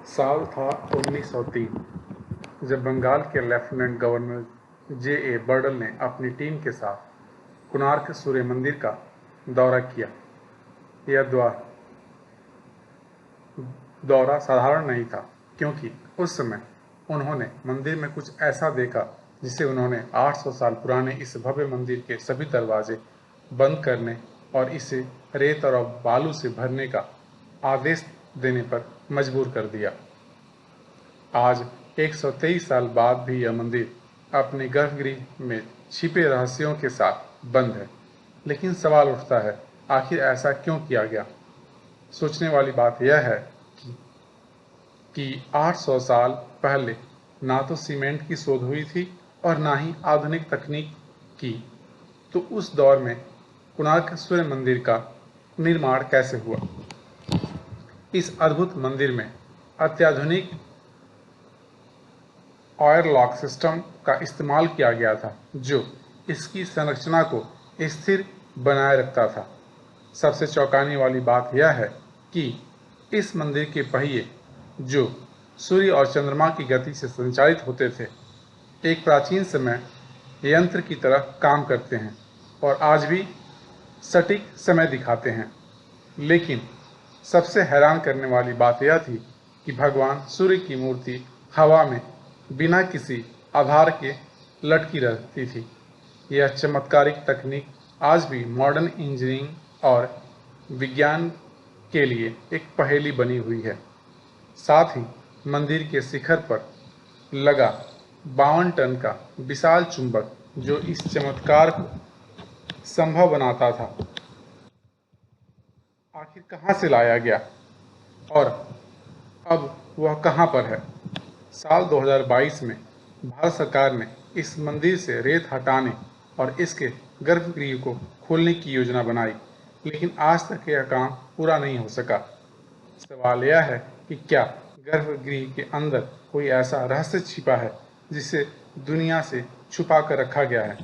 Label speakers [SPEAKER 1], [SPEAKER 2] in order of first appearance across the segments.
[SPEAKER 1] साल था 1903 जब बंगाल के लेफ्टिनेंट गवर्नर जे.ए. बर्डल ने अपनी टीम के साथ कोणार्क सूर्य मंदिर का दौरा किया। यह दौरा साधारण नहीं था, क्योंकि उस समय उन्होंने मंदिर में कुछ ऐसा देखा जिसे उन्होंने 800 साल पुराने इस भव्य मंदिर के सभी दरवाजे बंद करने और इसे रेत और बालू से भरने का आदेश देने पर मजबूर कर दिया। आज 123 साल बाद भी यह मंदिर अपने गर्भगृह में छिपे रहस्यों के साथ बंद है। लेकिन सवाल उठता है, आखिर ऐसा क्यों किया गया? सोचने वाली बात यह है कि 800 साल पहले ना तो सीमेंट की शोध हुई थी और ना ही आधुनिक तकनीक की, तो उस दौर में कोणार्क सूर्य मंदिर का निर्माण कैसे हुआ? इस अद्भुत मंदिर में अत्याधुनिक ऑयर लॉक सिस्टम का इस्तेमाल किया गया था, जो इसकी संरचना को स्थिर बनाए रखता था। सबसे चौंकाने वाली बात यह है कि इस मंदिर के पहिए, जो सूर्य और चंद्रमा की गति से संचालित होते थे, एक प्राचीन समय यंत्र की तरह काम करते हैं और आज भी सटीक समय दिखाते हैं। लेकिन सबसे हैरान करने वाली बात यह थी कि भगवान सूर्य की मूर्ति हवा में बिना किसी आधार के लटकी रहती थी। यह चमत्कारिक तकनीक आज भी मॉडर्न इंजीनियरिंग और विज्ञान के लिए एक पहेली बनी हुई है। साथ ही मंदिर के शिखर पर लगा 52 टन का विशाल चुंबक, जो इस चमत्कार को संभव बनाता था, आखिर कहाँ से लाया गया और अब वह कहाँ पर है? साल 2022 में भारत सरकार ने इस मंदिर से रेत हटाने और इसके गर्भगृह को खोलने की योजना बनाई, लेकिन आज तक यह काम पूरा नहीं हो सका। सवाल यह है कि क्या गर्भगृह के अंदर कोई ऐसा रहस्य छिपा है जिसे दुनिया से छुपा कर रखा गया है?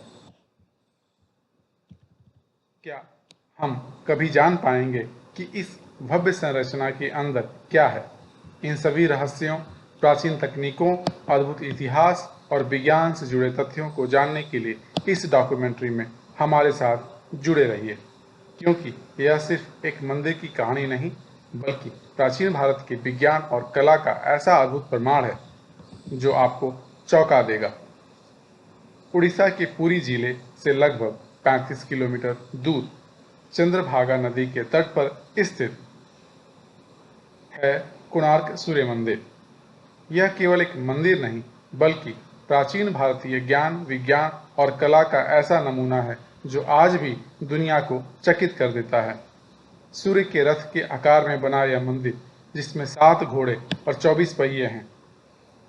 [SPEAKER 1] क्या हम कभी जान पाएंगे कि इस भव्य संरचना के अंदर क्या है? इन सभी रहस्यों, प्राचीन तकनीकों, अद्भुत इतिहास और विज्ञान से जुड़े तथ्यों को जानने के लिए इस डॉक्यूमेंट्री में हमारे साथ जुड़े रहिए, क्योंकि यह सिर्फ एक मंदिर की कहानी नहीं, बल्कि प्राचीन भारत के विज्ञान और कला का ऐसा अद्भुत प्रमाण है जो आपको चौंका देगा। उड़ीसा के पुरी जिले से लगभग 35 किलोमीटर दूर चंद्रभागा नदी के तट पर स्थित है कोणार्क सूर्य मंदिर। यह केवल एक मंदिर नहीं, बल्कि प्राचीन भारतीय ज्ञान, विज्ञान और कला का ऐसा नमूना है जो आज भी दुनिया को चकित कर देता है। सूर्य के रथ के आकार में बना यह मंदिर, जिसमें 7 घोड़े और 24 पहिए हैं,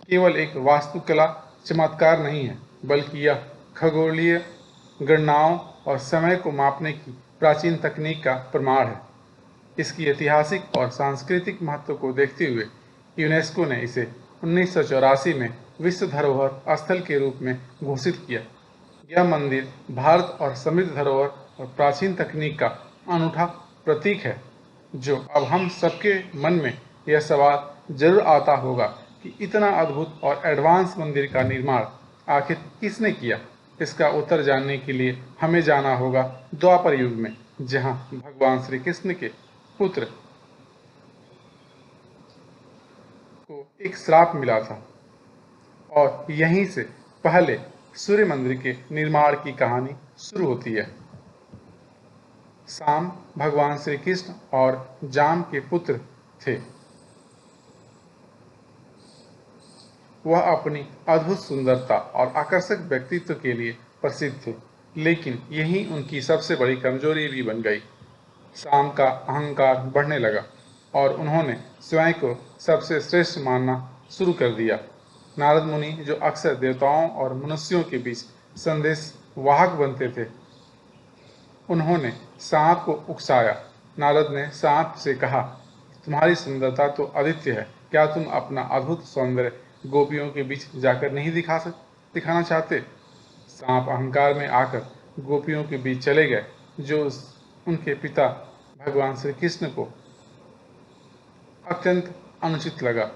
[SPEAKER 1] केवल एक वास्तुकला चमत्कार नहीं है, बल्कि यह खगोलीय गणनाओं और समय को मापने की प्राचीन तकनीक का प्रमाण है। इसकी ऐतिहासिक और सांस्कृतिक महत्व को देखते हुए यूनेस्को ने इसे 1984 में विश्व धरोहर स्थल के रूप में घोषित किया। यह मंदिर भारत और समृद्ध धरोहर और प्राचीन तकनीक का अनूठा प्रतीक है, जो अब हम सबके मन में यह सवाल जरूर आता होगा कि इतना अद्भुत और एडवांस मंदिर का निर्माण आखिर किसने किया? इसका उत्तर जानने के लिए हमें जाना होगा द्वापर युग में, जहां भगवान श्री कृष्ण के पुत्र को एक श्राप मिला था और यहीं से पहले सूर्य मंदिर के निर्माण की कहानी शुरू होती है। शाम भगवान श्री कृष्ण और जाम के पुत्र थे। वह अपनी अद्भुत सुंदरता और आकर्षक व्यक्तित्व के लिए प्रसिद्ध थे, लेकिन यही उनकी सबसे बड़ी कमजोरी भी बन गई। शाम का अहंकार बढ़ने लगा और उन्होंने स्वयं को सबसे श्रेष्ठ मानना शुरू कर दिया। नारद मुनि, जो अक्सर देवताओं और मनुष्यों के बीच संदेश वाहक बनते थे, उन्होंने सांप को उकसाया। नारद ने सांप से कहा, तुम्हारी सुंदरता तो अद्वितीय है, क्या तुम अपना अद्भुत सौंदर्य गोपियों के बीच जाकर नहीं दिखाना चाहते? सांप अहंकार में आकर गोपियों के बीच चले गए, जो उनके पिता भगवान श्री कृष्ण को अत्यंत अनुचित लगा।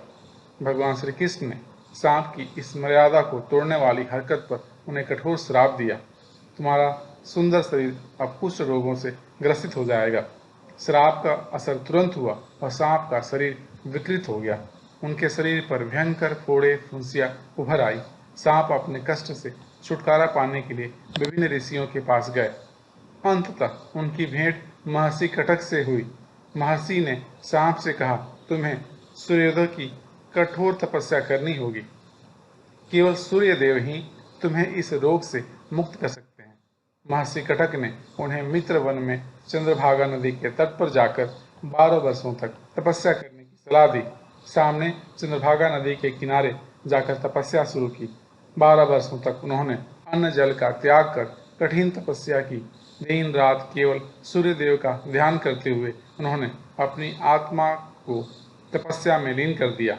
[SPEAKER 1] भगवान श्री कृष्ण ने सांप की इस मर्यादा को तोड़ने वाली हरकत पर उन्हें कठोर श्राप दिया। तुम्हारा सुंदर शरीर अब कुष्ठ रोगों से ग्रसित हो जाएगा। श्राप का असर तुरंत हुआ और सांप का शरीर विकृत हो गया। उनके शरीर पर भयंकर फोड़े फुंसियां उभर आई। सांप अपने कष्ट से छुटकारा पाने के लिए विभिन्न ऋषियों के पास गए। अंततः उनकी भेंट महर्षि कटक से हुई। महर्षि ने सांप से कहा, तुम्हें सूर्योदय की कठोर तपस्या करनी होगी। केवल सूर्यदेव ही तुम्हें इस रोग से मुक्त कर सकते हैं। महर्षि कटक ने उन्हें मित्र वन में चंद्रभागा नदी के तट पर जाकर 12 वर्षों तक तपस्या करने की सलाह दी। सामने चंद्रभागा नदी के किनारे जाकर तपस्या शुरू की। 12 वर्षों तक उन्होंने अन्न जल का त्याग कर कठिन तपस्या की। दिन रात केवल सूर्यदेव का ध्यान करते हुए उन्होंने अपनी आत्मा को तपस्या में लीन कर दिया।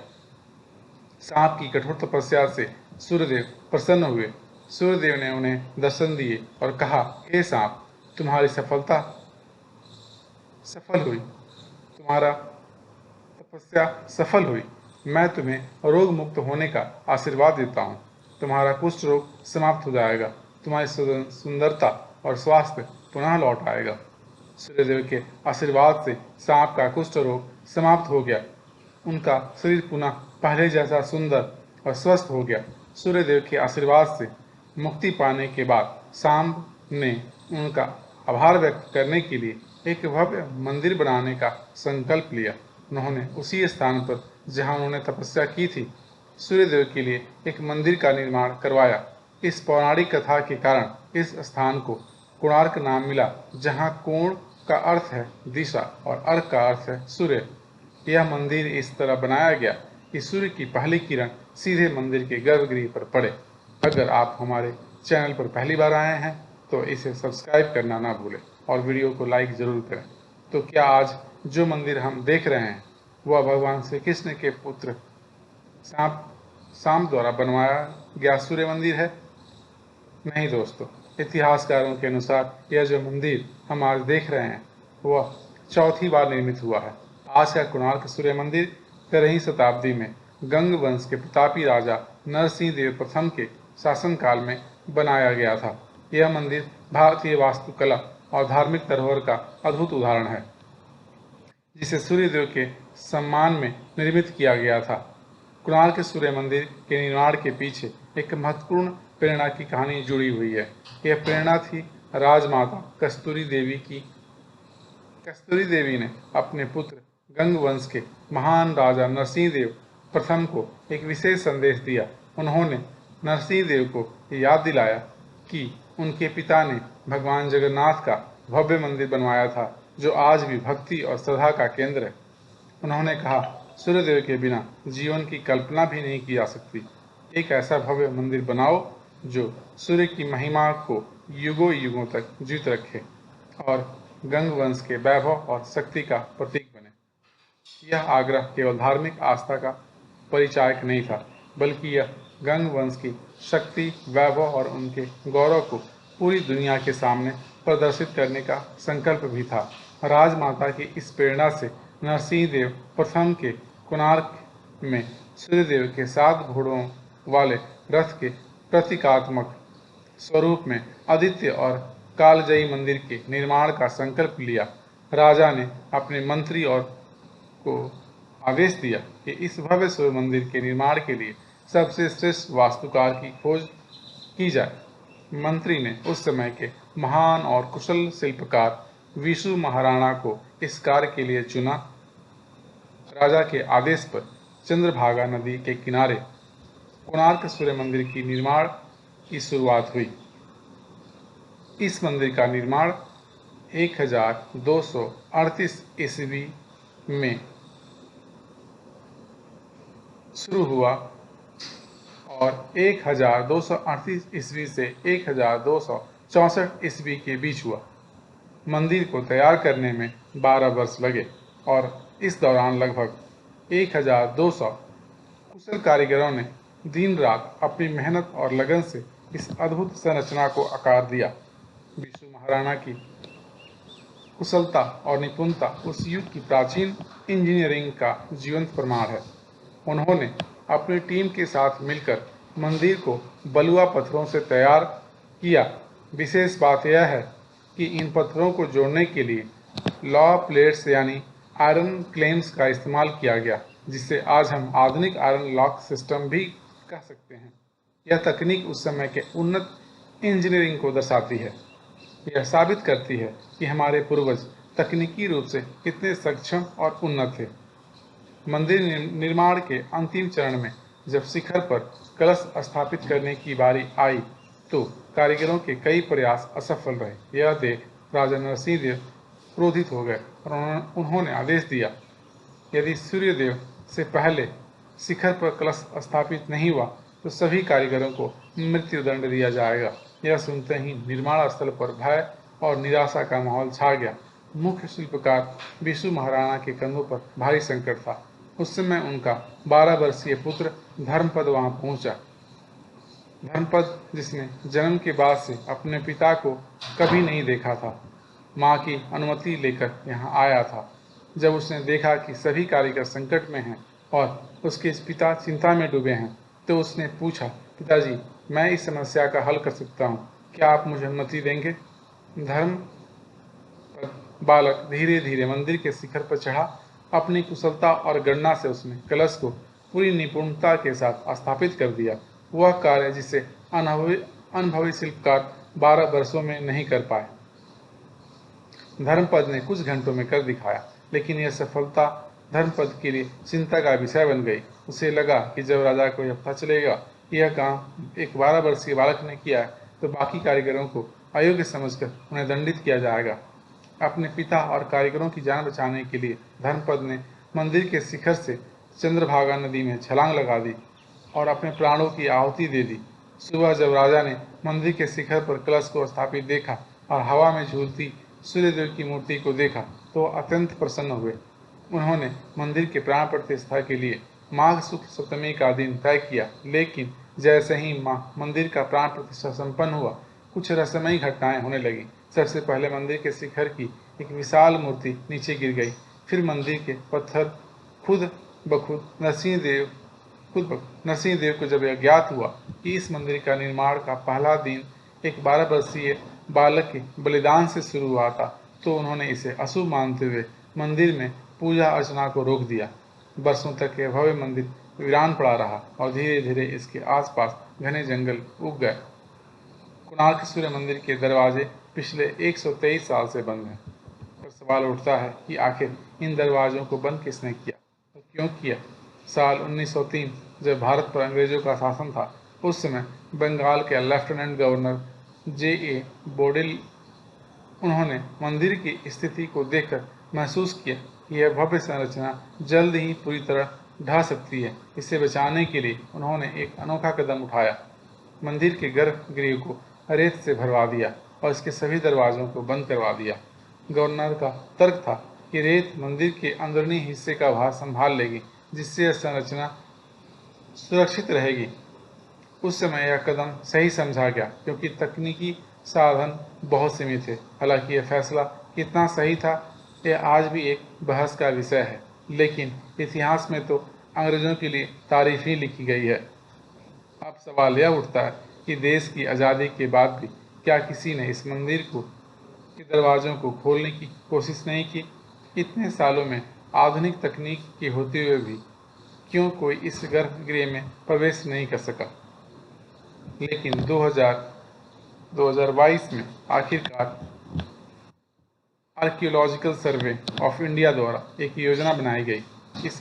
[SPEAKER 1] सांप की कठोर तपस्या से सूर्यदेव प्रसन्न हुए। सूर्यदेव ने उन्हें दर्शन दिए और कहा, हे सांप, तुम्हारी सफलता सफल हुई, तुम्हारा तपस्या सफल हुई। मैं तुम्हें रोग मुक्त होने का आशीर्वाद देता हूँ। तुम्हारा कुष्ठ रोग समाप्त हो जाएगा। तुम्हारी सुंदरता और स्वास्थ्य पुनः लौट आएगा। सूर्यदेव के आशीर्वाद से सांप का कुष्ठ रोग समाप्त हो गया। उनका शरीर पुनः पहले जैसा सुंदर और स्वस्थ हो गया। सूर्यदेव के आशीर्वाद से मुक्ति पाने के बाद सांप ने उनका आभार व्यक्त करने के लिए एक भव्य मंदिर बनाने का संकल्प लिया। उन्होंने उसी स्थान पर जहां उन्होंने तपस्या की थी, सूर्यदेव के लिए एक मंदिर का निर्माण करवाया। इस पौराणिक कथा के कारण इस स्थान को कोणार्क नाम मिला, जहां कोण का अर्थ है दिशा और अर्क का अर्थ है सूर्य। यह मंदिर इस तरह बनाया गया कि सूर्य की पहली किरण सीधे मंदिर के गर्भगृह पर पड़े। अगर आप हमारे चैनल पर पहली बार आए हैं तो इसे सब्सक्राइब करना ना भूलें और वीडियो को लाइक जरूर करें। तो क्या आज जो मंदिर हम देख रहे हैं वह भगवान श्री कृष्ण के पुत्र सांप द्वारा बनवाया गया सूर्य मंदिर है? नहीं दोस्तों, इतिहासकारों के अनुसार यह जो मंदिर हम आज देख रहे हैं वह चौथी बार निर्मित हुआ है। आज का कोणार्क सूर्य मंदिर 13वीं शताब्दी में गंग वंश के प्रतापी राजा नरसिंह देव प्रथम के शासनकाल में बनाया गया था। यह मंदिर भारतीय वास्तुकला और धार्मिक धरोहर का अद्भुत उदाहरण है, जिसे सूर्यदेव के सम्मान में निर्मित किया गया था। कोणार्क सूर्य मंदिर के निर्माण के पीछे एक महत्वपूर्ण प्रेरणा की कहानी जुड़ी हुई है। यह प्रेरणा थी राजमाता कस्तूरी देवी की। कस्तूरी देवी ने अपने पुत्र गंग वंश के महान राजा नरसिंह देव प्रथम को एक विशेष संदेश दिया। उन्होंने नरसिंह देव को याद दिलाया कि उनके पिता ने भगवान जगन्नाथ का भव्य मंदिर बनवाया था, जो आज भी भक्ति और श्रद्धा का केंद्र है। उन्होंने कहा, सूर्यदेव के बिना जीवन की कल्पना भी नहीं की जा सकती। एक ऐसा भव्य मंदिर बनाओ जो सूर्य की महिमा को युगों युगों तक जीवित रखे और गंग वंश के वैभव और शक्ति का प्रतीक बने। यह आग्रह केवल धार्मिक आस्था का परिचायक नहीं था, बल्कि यह गंग वंश की शक्ति, वैभव और उनके गौरव को पूरी दुनिया के सामने प्रदर्शित करने का संकल्प भी था। राजमाता की इस प्रेरणा से नरसिंह देव प्रथम के कोणार्क में सूर्यदेव के 7 घोड़ों वाले रथ के प्रतीकात्मक स्वरूप में आदित्य और कालजयी मंदिर के निर्माण का संकल्प लिया। राजा ने अपने मंत्री और को आदेश दिया कि इस भव्य सूर्य मंदिर के निर्माण के लिए सबसे श्रेष्ठ वास्तुकार की खोज की जाए। मंत्री ने उस समय के महान और कुशल शिल्पकार विशु महाराणा को इस कार्य के लिए चुना। राजा के आदेश पर चंद्रभागा नदी के किनारे कोणार्क सूर्य मंदिर की निर्माण की शुरुआत हुई। इस मंदिर का निर्माण 1238 ईस्वी में शुरू हुआ और 1238 ईस्वी से 1264 ईस्वी के बीच हुआ। मंदिर को तैयार करने में 12 वर्ष लगे और इस दौरान लगभग 1200 कुशल कारीगरों ने दिन रात अपनी मेहनत और लगन से इस अद्भुत संरचना को आकार दिया। विशु महाराणा की कुशलता और निपुणता उस युग की प्राचीन इंजीनियरिंग का जीवंत प्रमाण है। उन्होंने अपनी टीम के साथ मिलकर मंदिर को बलुआ पत्थरों से तैयार किया। विशेष बात यह है कि इन पत्थरों को जोड़ने के लिए लॉ प्लेट्स यानी आयरन क्लेम्स का इस्तेमाल किया गया, जिसे आज हम आधुनिक आयरन लॉक सिस्टम भी कह सकते हैं। यह तकनीक उस समय के उन्नत इंजीनियरिंग को दर्शाती है। यह साबित करती है कि हमारे पूर्वज तकनीकी रूप से कितने सक्षम और उन्नत थे। मंदिर निर्माण के अंतिम चरण में जब शिखर पर कलश स्थापित करने की बारी आई तो कारीगरों के कई प्रयास असफल रहे। यह देख राजा नरसिंह देव क्रोधित हो गए और उन्होंने आदेश दिया, यदि सूर्यदेव से पहले शिखर पर कलश स्थापित नहीं हुआ तो सभी कारीगरों को मृत्युदंड दिया जाएगा। यह सुनते ही निर्माण स्थल पर भय और निराशा का माहौल छा गया। मुख्य शिल्पकार विशु महाराणा के कंधों पर भारी संकट था। उस समय उनका 12 वर्षीय पुत्र धर्मपद वहां पहुंचा। धर्मपद, जिसने जन्म के बाद से अपने पिता को कभी नहीं देखा था, माँ की अनुमति लेकर यहाँ आया था। जब उसने देखा कि सभी कारीगर संकट में हैं और उसके पिता चिंता में डूबे हैं, तो उसने पूछा, पिताजी, मैं इस समस्या का हल कर सकता हूँ, क्या आप मुझे अनुमति देंगे? धर्म बालक धीरे धीरे मंदिर के शिखर पर चढ़ा। अपनी कुशलता और गणना से उसने कलश को पूरी निपुणता के साथ स्थापित कर दिया। वह कार्य जिसे अनुभवी शिल्पकार 12 वर्षों में नहीं कर पाए, धर्मपद ने कुछ घंटों में कर दिखाया। लेकिन यह सफलता धर्मपद के लिए चिंता का विषय बन गई। उसे लगा कि जब राजा को यह पता चलेगा कि यह काम एक 12 वर्षीय बालक ने किया है, तो बाकी कारीगरों को अयोग्य समझकर उन्हें दंडित किया जाएगा। अपने पिता और कारीगरों की जान बचाने के लिए धर्मपद ने मंदिर के शिखर से चंद्रभागा नदी में छलांग लगा दी और अपने प्राणों की आहुति दे दी। सुबह जब राजा ने मंदिर के शिखर पर कलश को स्थापित देखा और हवा में झूलती सूर्यदेव की मूर्ति को देखा तो अत्यंत प्रसन्न हुए। उन्होंने मंदिर के प्राण प्रतिष्ठा के लिए माघ शुक्ल सप्तमी का दिन तय किया। लेकिन जैसे ही मंदिर का प्राण प्रतिष्ठा संपन्न हुआ, कुछ रहस्यमयी घटनाएं होने लगी। सबसे पहले मंदिर के शिखर की एक विशाल मूर्ति नीचे गिर गई। फिर मंदिर के पत्थर खुद ब खुद नरसिंह देव को जब यह ज्ञात हुआ कि इस मंदिर का निर्माण का पहला दिन एक 12 वर्षीय बालक के बलिदान से शुरू हुआ था, तो उन्होंने इसे अशुभ मानते हुए मंदिर में पूजा अर्चना को रोक दिया। वर्षों तक यह भव्य मंदिर वीरान पड़ा रहा और धीरे धीरे इसके आसपास घने जंगल उग गए। कोणार्क सूर्य मंदिर के दरवाजे पिछले 123 साल से बंद हैं। पर सवाल उठता है कि आखिर इन दरवाजों को बंद किसने किया और क्यों किया? साल 1903 जब भारत पर अंग्रेजों का शासन था, उस समय बंगाल के लेफ्टिनेंट गवर्नर J.A. बोडेल, उन्होंने मंदिर की स्थिति को देखकर महसूस किया कि यह भव्य संरचना जल्द ही पूरी तरह ढह सकती है। इसे बचाने के लिए उन्होंने एक अनोखा कदम उठाया। मंदिर के गर्भगृह को रेत से भरवा दिया और इसके सभी दरवाजों को बंद करवा दिया। गवर्नर का तर्क था कि रेत मंदिर के अंदरूनी हिस्से का भार संभाल लेगी, जिससे यह संरचना सुरक्षित रहेगी। उस समय यह कदम सही समझा गया, क्योंकि तकनीकी साधन बहुत सीमित थे। हालांकि यह फैसला कितना सही था, यह आज भी एक बहस का विषय है, लेकिन इतिहास में तो अंग्रेजों के लिए तारीफ ही लिखी गई है। अब सवाल यह उठता है कि देश की आज़ादी के बाद भी क्या किसी ने इस मंदिर के दरवाज़ों को खोलने की कोशिश नहीं की? इतने सालों में आधुनिक तकनीक के होते हुए भी क्यों कोई इस गर्भगृह में प्रवेश नहीं कर सका? लेकिन 2022 में आखिरकार आर्कियोलॉजिकल सर्वे ऑफ इंडिया द्वारा एक योजना बनाई गई। इस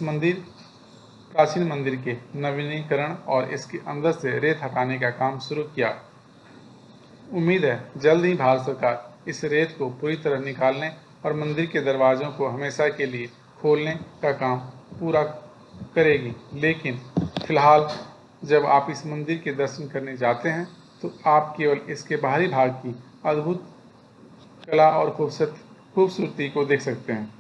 [SPEAKER 1] प्राचीन मंदिर के नवीनीकरण और इसके अंदर से रेत हटाने का काम शुरू किया। उम्मीद है जल्द ही भारत सरकार इस रेत को पूरी तरह निकालने और मंदिर के दरवाज़ों को हमेशा के लिए खोलने का काम पूरा करेगी। लेकिन फिलहाल जब आप इस मंदिर के दर्शन करने जाते हैं तो आप केवल इसके बाहरी भाग की अद्भुत कला और खूबसूरती को देख सकते हैं।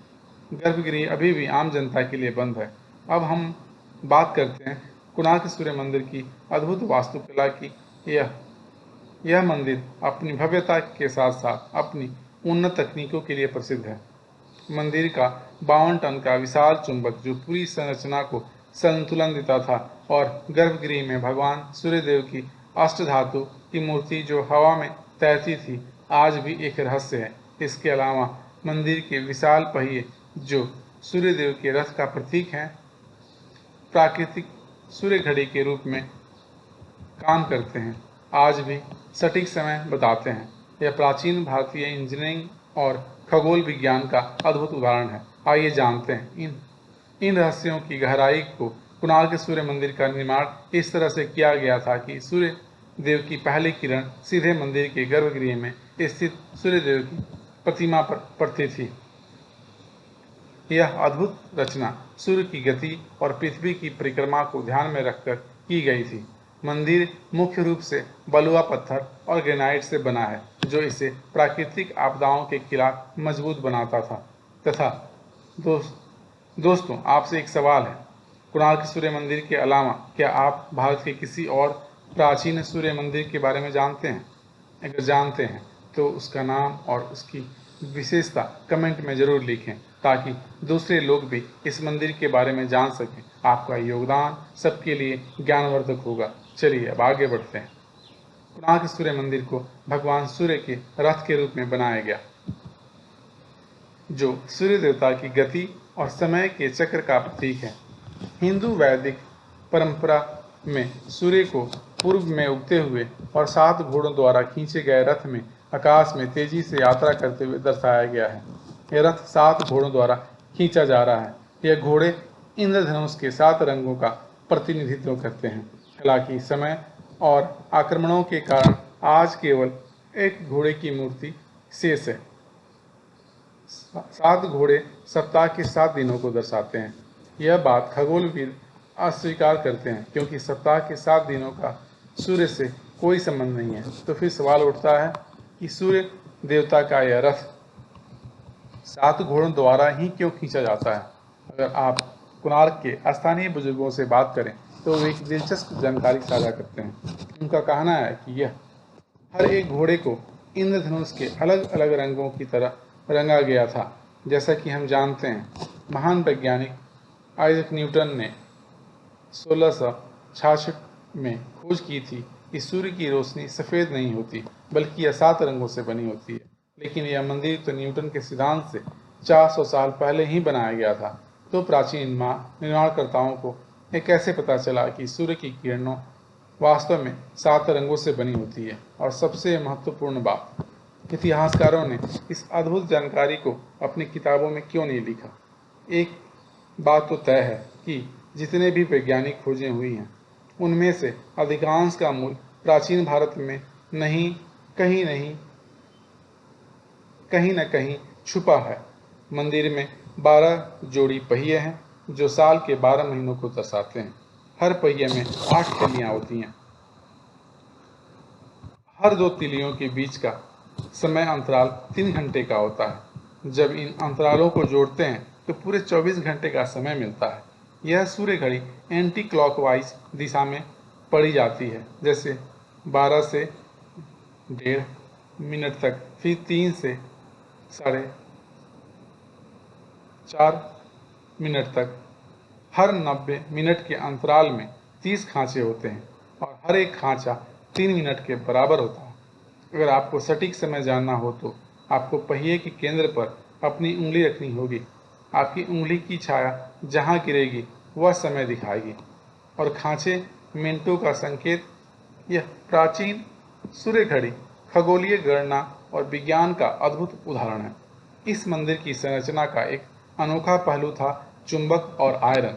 [SPEAKER 1] गर्भगृह अभी भी आम जनता के लिए बंद है। अब हम बात करते हैं कोणार्क सूर्य मंदिर की अद्भुत वास्तुकला की। यह मंदिर अपनी भव्यता के साथ साथ अपनी उन्नत तकनीकों के लिए प्रसिद्ध है। मंदिर का 52 टन का विशाल चुंबक जो पूरी संरचना को संतुलन देता था, और गर्भगृह में भगवान सूर्यदेव की अष्टधातु की मूर्ति जो हवा में तैरती थी आज भी एक रहस्य है। इसके अलावा मंदिर के विशाल पहिए जो सूर्यदेव के रथ का प्रतीक हैं, प्राकृतिक सूर्य घड़ी के रूप में काम करते हैं, आज भी सटीक समय बताते हैं। यह प्राचीन भारतीय इंजीनियरिंग और खगोल विज्ञान का अद्भुत उदाहरण है। आइए जानते हैं इन रहस्यों की गहराई को। कोणार्क सूर्य मंदिर का निर्माण इस तरह से किया गया था कि सूर्य देव की पहली किरण सीधे मंदिर के गर्भगृह में स्थित सूर्य देव की प्रतिमा पर पड़ती थी। यह अद्भुत रचना सूर्य की गति और पृथ्वी की परिक्रमा को ध्यान में रखकर की गई थी। मंदिर मुख्य रूप से बलुआ पत्थर और ग्रेनाइट से बना है, जो इसे प्राकृतिक आपदाओं के खिलाफ मजबूत बनाता था। तथा दोस्तों, आपसे एक सवाल है, कोणार्क सूर्य मंदिर के अलावा क्या आप भारत के किसी और प्राचीन सूर्य मंदिर के बारे में जानते हैं? अगर जानते हैं तो उसका नाम और उसकी विशेषता कमेंट में ज़रूर लिखें, ताकि दूसरे लोग भी इस मंदिर के बारे में जान सकें। आपका योगदान सबके लिए ज्ञानवर्धक होगा। चलिए अब आगे बढ़ते हैं। कोणार्क सूर्य मंदिर को भगवान सूर्य के रथ के रूप में बनाया गया, जो सूर्य देवता की गति और समय के चक्र का प्रतीक है। हिंदू वैदिक परंपरा में सूर्य को पूर्व में उगते हुए और 7 घोड़ों द्वारा खींचे गए रथ में आकाश में तेजी से यात्रा करते हुए दर्शाया गया है। यह रथ 7 घोड़ों द्वारा खींचा जा रहा है। यह घोड़े इंद्रधनुष के 7 रंगों का प्रतिनिधित्व करते हैं। हालांकि समय और आक्रमणों के कारण आज केवल एक घोड़े की मूर्ति शेष है। 7 घोड़े सप्ताह के 7 दिनों को दर्शाते हैं। यह बात खगोलविद अस्वीकार करते हैं, क्योंकि सप्ताह के 7 दिनों का सूर्य से कोई संबंध नहीं है। तो फिर सवाल उठता है कि सूर्य देवता का यह रथ 7 घोड़ों द्वारा ही क्यों खींचा जाता है? अगर आप कोणार्क के स्थानीय बुजुर्गों से बात करें तो वे एक दिलचस्प जानकारी साझा करते हैं। उनका कहना है कि यह हर एक घोड़े को इंद्रधनुष के अलग अलग रंगों की तरह रंगा गया था। जैसा कि हम जानते हैं, महान वैज्ञानिक आइजैक न्यूटन ने 1666 में खोज की थी कि सूर्य की रोशनी सफ़ेद नहीं होती, बल्कि यह 7 रंगों से बनी होती है। लेकिन यह मंदिर तो न्यूटन के सिद्धांत से 400 साल पहले ही बनाया गया था। तो प्राचीन निर्माणकर्ताओं को यह कैसे पता चला कि सूर्य की किरणों वास्तव में 7 रंगों से बनी होती है? और सबसे महत्वपूर्ण बात, इतिहासकारों ने इस अद्भुत जानकारी को अपनी किताबों में क्यों नहीं लिखा? एक बात तो तय है कि जितने भी वैज्ञानिक खोजें हुई हैं, उनमें से अधिकांश का मूल प्राचीन भारत में नहीं, कहीं न कहीं छुपा है। मंदिर में 12 जोड़ी पहिए हैं, जो साल के 12 महीनों को दर्शाते हैं। हर पहिए में 8 तिलियां होती हैं। हर 2 तिलियों के बीच का समय अंतराल 3 घंटे का होता है। जब इन अंतरालों को जोड़ते हैं तो पूरे 24 घंटे का समय मिलता है। यह सूर्य घड़ी एंटी क्लॉकवाइज दिशा में पड़ी जाती है, जैसे 12 से 1.5 मिनट तक, फिर 3 से 4.5 मिनट तक। हर 90 मिनट के अंतराल में 30 खांचे होते हैं और हर एक खांचा 3 मिनट के बराबर होता है। अगर आपको सटीक समय जानना हो तो आपको पहिए के केंद्र पर अपनी उंगली रखनी होगी। आपकी उंगली की छाया जहां गिरेगी वह समय दिखाएगी और खांचे मिनटों का संकेत। यह प्राचीन सूर्य घड़ी खगोलीय गणना और विज्ञान का अद्भुत उदाहरण है। इस मंदिर की संरचना का एक अनोखा पहलू था चुंबक और आयरन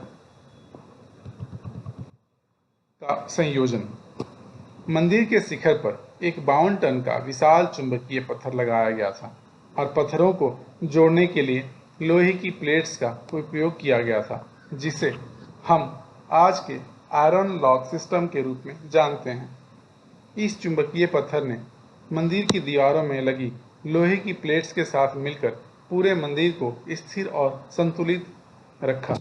[SPEAKER 1] का संयोजन। मंदिर के शिखर पर एक 52 टन का विशाल चुंबकीय पत्थर लगाया गया था और पत्थरों को जोड़ने के लिए लोहे की प्लेट्स का उपयोग किया गया था, जिसे हम आज के आयरन लॉक सिस्टम के रूप में जानते हैं। इस चुंबकीय पत्थर ने मंदिर की दीवारों में लगी लोहे की प्लेट्स के साथ मिलकर पूरे मंदिर को स्थिर और संतुलित रखा।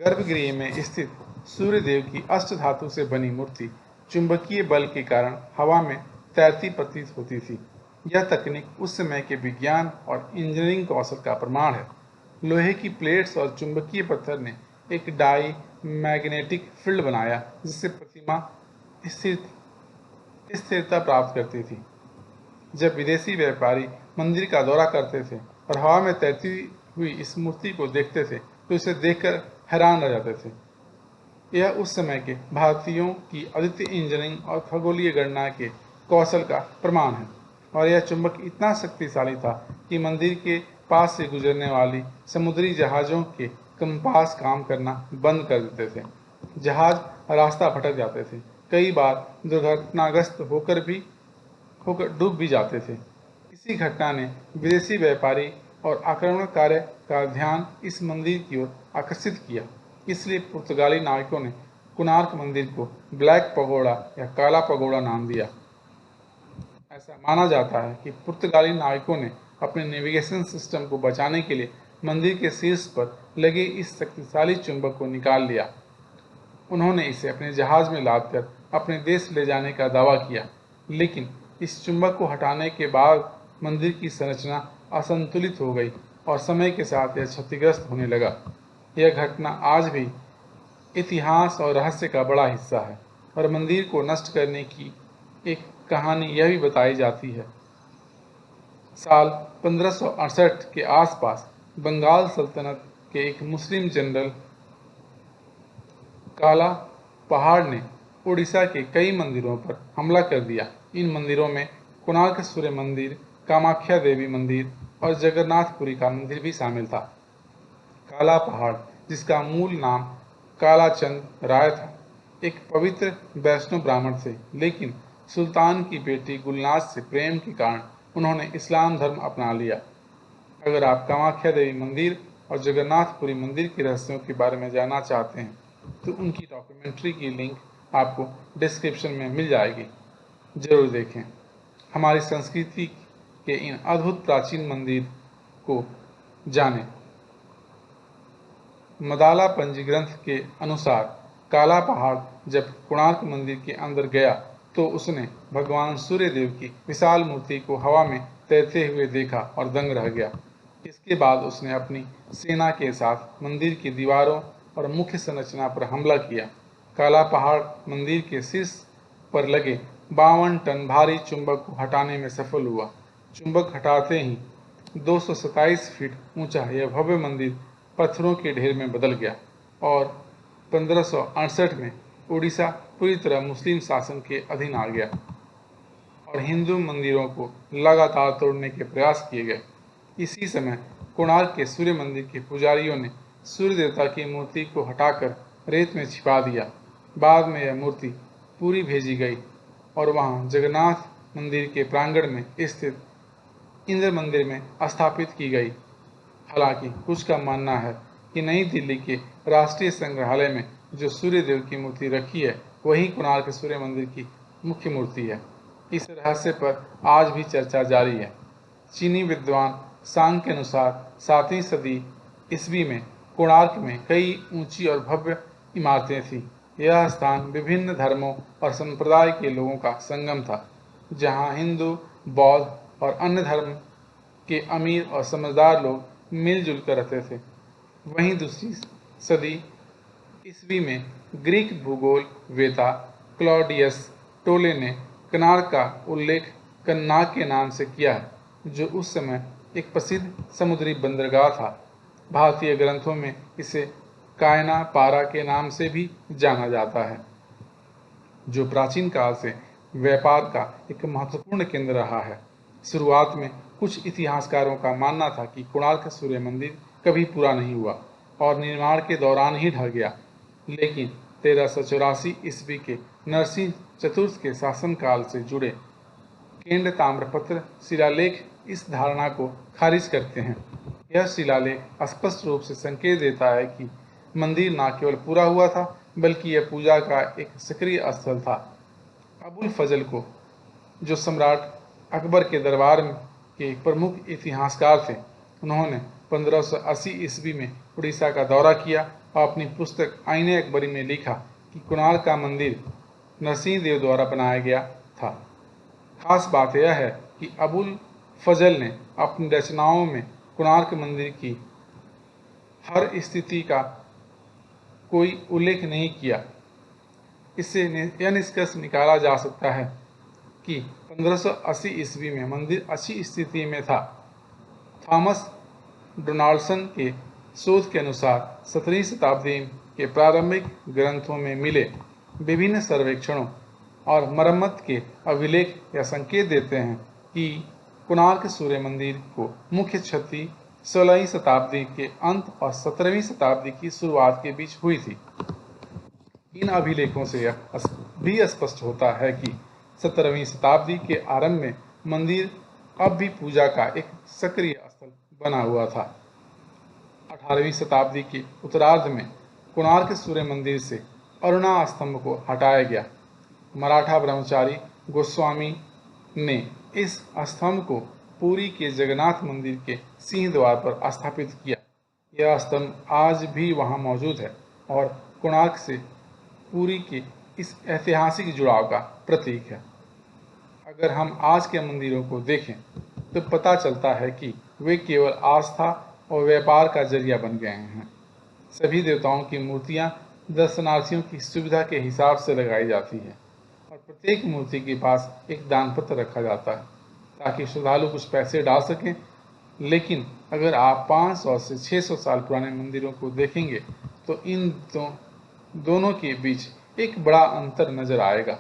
[SPEAKER 1] गर्भगृह में स्थित सूर्य देव की अष्टधातु से बनी मूर्ति चुंबकीय बल के कारण हवा में तैरती प्रतीत होती थी। यह तकनीक उस समय के विज्ञान और इंजीनियरिंग कौशल का प्रमाण है। लोहे की प्लेट्स और चुंबकीय पत्थर ने एक डाई मैग्नेटिक फील्ड बनाया जिससे प्रतिमा स्थिरता प्राप्त करती थी। जब विदेशी व्यापारी मंदिर का दौरा करते थे और हवा में तैरती हुई इस मूर्ति को देखते थे तो इसे देखकर हैरान रह जाते थे। यह उस समय के भारतीयों की अद्वितीय इंजीनियरिंग और खगोलीय गणना के कौशल का प्रमाण है। और यह चुंबक इतना शक्तिशाली था कि मंदिर के पास से गुजरने वाली समुद्री जहाज़ों के कंपास काम करना बंद कर देते थे। जहाज़ रास्ता भटक जाते थे, कई बार दुर्घटनाग्रस्त होकर डूब भी जाते थे। इसी घटना ने विदेशी व्यापारी और आक्रमणकारी का ध्यान इस मंदिर की ओर आकर्षित किया। इसलिए पुर्तगाली नाविकों ने कोणार्क मंदिर को ब्लैक पगोड़ा या काला पगोड़ा नाम दिया। ऐसा माना जाता है कि पुर्तगाली नाविकों ने अपने नेविगेशन सिस्टम को बचाने के लिए मंदिर के शीर्ष पर लगे इस शक्तिशाली चुंबक को निकाल लिया। उन्होंने इसे अपने जहाज में लादकर अपने देश ले जाने का दावा किया, लेकिन इस चुंबक को हटाने के बाद मंदिर की संरचना असंतुलित हो गई और समय के साथ यह क्षतिग्रस्त होने लगा। यह घटना आज भी इतिहास और रहस्य का बड़ा हिस्सा है और मंदिर को नष्ट करने की एक कहानी यह भी बताई जाती है। साल 1568 के आसपास बंगाल सल्तनत के एक मुस्लिम जनरल काला पहाड़ ने उड़ीसा के कई मंदिरों पर हमला कर दिया। इन मंदिरों में कोणार्क सूर्य मंदिर, कामाख्या देवी मंदिर और जगन्नाथपुरी का मंदिर भी शामिल था। काला पहाड़, जिसका मूल नाम कालाचंद राय था, एक पवित्र वैष्णव ब्राह्मण थे, लेकिन सुल्तान की बेटी गुलनाज से प्रेम के कारण उन्होंने इस्लाम धर्म अपना लिया। अगर आप कामाख्या देवी मंदिर और जगन्नाथपुरी मंदिर के रहस्यों के बारे में जानना चाहते हैं तो उनकी डॉक्यूमेंट्री की लिंक आपको डिस्क्रिप्शन में मिल जाएगी, जरूर देखें। हमारी संस्कृति के इन अद्भुत प्राचीन मंदिर को जानें। मदाला पंजी ग्रंथ के अनुसार काला पहाड़ जब कोणार्क मंदिर के अंदर गया तो उसने भगवान सूर्यदेव की विशाल मूर्ति को हवा में तैरते हुए देखा और दंग रह गया। इसके बाद उसने अपनी सेना के साथ मंदिर की दीवारों और मुख्य संरचना पर हमला किया। काला पहाड़ मंदिर के शीर्ष पर लगे 52 टन भारी चुंबक को हटाने में सफल हुआ। चुंबक हटाते ही 227 फीट ऊंचा यह भव्य मंदिर पत्थरों के ढेर में बदल गया और 1568 में उड़ीसा पूरी तरह मुस्लिम शासन के अधीन आ गया और हिंदू मंदिरों को लगातार तोड़ने के प्रयास किए गए। इसी समय कोणार्क के सूर्य मंदिर के पुजारियों ने सूर्य देवता की मूर्ति को हटाकर रेत में छिपा दिया। बाद में यह मूर्ति पूरी भेजी गई और वहां जगन्नाथ मंदिर के प्रांगण में स्थित इंद्र मंदिर में स्थापित की गई। हालांकि कुछ का मानना है कि नई दिल्ली के राष्ट्रीय संग्रहालय में जो सूर्य देव की मूर्ति रखी है वही कोणार्क सूर्य मंदिर की मुख्य मूर्ति है। इस रहस्य पर आज भी चर्चा जारी है। चीनी विद्वान सांग के अनुसार 7वीं सदी ईस्वी में कोणार्क में कई ऊंची और भव्य इमारतें थीं। यह स्थान विभिन्न धर्मों और संप्रदाय के लोगों का संगम था, जहां हिंदू, बौद्ध और अन्य धर्म के अमीर और समझदार लोग मिलजुल कर रहते थे। वहीं दूसरी सदी ईस्वी में ग्रीक भूगोलवेत्ता क्लॉडियस टोले ने कोणार्क का उल्लेख कन्नाग के नाम से किया है, जो उस समय एक प्रसिद्ध समुद्री बंदरगाह था। भारतीय ग्रंथों में इसे कायना पारा के नाम से भी जाना जाता है, जो प्राचीन काल से व्यापार का एक महत्वपूर्ण केंद्र रहा है। शुरुआत में कुछ इतिहासकारों का मानना था कि कोणार्क सूर्य मंदिर कभी पूरा नहीं हुआ और निर्माण के दौरान ही ढह गया, लेकिन 1384 ईस्वी के नरसिंह चतुर्थ के शासनकाल से जुड़े केंद्र ताम्रपत्र शिलालेख इस धारणा को खारिज करते हैं। यह शिलालेख स्पष्ट रूप से संकेत देता है कि मंदिर न केवल पूरा हुआ था बल्कि यह पूजा का एक सक्रिय स्थल था। अबुल फजल को, जो सम्राट अकबर के दरबार के प्रमुख इतिहासकार थे, उन्होंने 1580 ईस्वी में उड़ीसा का दौरा किया और अपनी पुस्तक आईने अकबरी में लिखा कि कोणार्क का मंदिर नरसिंह देव द्वारा बनाया गया था। खास बात यह है कि अबुल फजल ने अपनी रचनाओं में कोणार्क मंदिर की हर स्थिति का कोई उल्लेख नहीं किया। इससे यह निष्कर्ष निकाला जा सकता है कि 1580 ईस्वी में मंदिर अच्छी स्थिति में था। थॉमस डोनाल्डसन के शोध के अनुसार 17वीं शताब्दी के प्रारंभिक ग्रंथों में मिले विभिन्न सर्वेक्षणों और मरम्मत के अभिलेख यह संकेत देते हैं कि कोणार्क सूर्य मंदिर को मुख्य क्षति 16वीं शताब्दी के अंत और 17वीं शताब्दी की शुरुआत के बीच हुई थी। इन अभिलेखों से यह भी स्पष्ट होता है कि 17वीं शताब्दी के आरंभ में मंदिर अब भी पूजा का एक सक्रिय स्थल बना हुआ था। 18वीं शताब्दी के उत्तरार्ध में कोणार्क सूर्य मंदिर से अरुणा स्तंभ को हटाया गया। मराठा ब्रह्मचारी गोस्वामी ने इस स्तंभ को पुरी के जगन्नाथ मंदिर के सिंह द्वार पर स्थापित किया। यह स्तंभ आज भी वहां मौजूद है और कोणार्क से पुरी के इस ऐतिहासिक जुड़ाव का प्रतीक है। अगर हम आज के मंदिरों को देखें तो पता चलता है कि वे केवल आस्था और व्यापार का जरिया बन गए हैं। सभी देवताओं की मूर्तियां दर्शनार्थियों की सुविधा के हिसाब से लगाई जाती है और प्रत्येक मूर्ति के पास एक दान पत्र रखा जाता है ताकि श्रद्धालु कुछ पैसे डाल सकें। लेकिन अगर आप 500 से 600 साल पुराने मंदिरों को देखेंगे तो इन दोनों के बीच एक बड़ा अंतर नजर आएगा।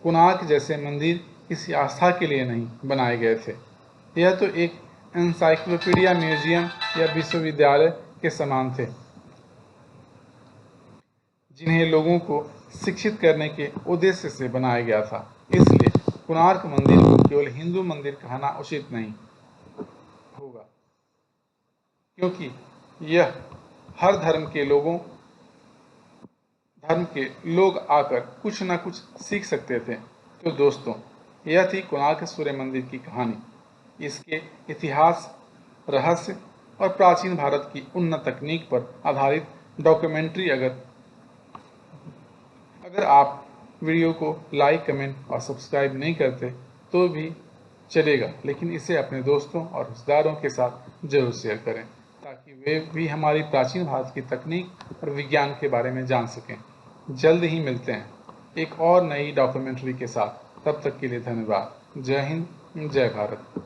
[SPEAKER 1] कोणार्क जैसे मंदिर किसी आस्था के लिए नहीं बनाए गए थे। यह तो एक एनसाइक्लोपीडिया म्यूजियम या विश्वविद्यालय के समान थे जिन्हें लोगों को शिक्षित करने के उद्देश्य से बनाया गया था। इसलिए कोणार्क मंदिर को केवल हिंदू मंदिर कहना उचित नहीं होगा, क्योंकि यह हर धर्म के लोग आकर कुछ न कुछ सीख सकते थे। तो दोस्तों, यह थी कोणार्क सूर्य मंदिर की कहानी। इसके इतिहास, रहस्य और प्राचीन भारत की उन्नत तकनीक पर आधारित डॉक्यूमेंट्री। अगर आप वीडियो को लाइक, कमेंट और सब्सक्राइब नहीं करते तो भी चलेगा, लेकिन इसे अपने दोस्तों और रिश्तेदारों के साथ जरूर शेयर करें ताकि वे भी हमारी प्राचीन भारत की तकनीक और विज्ञान के बारे में जान सकें। जल्द ही मिलते हैं एक और नई डॉक्यूमेंट्री के साथ। तब तक के लिए धन्यवाद। जय हिंद, जय भारत।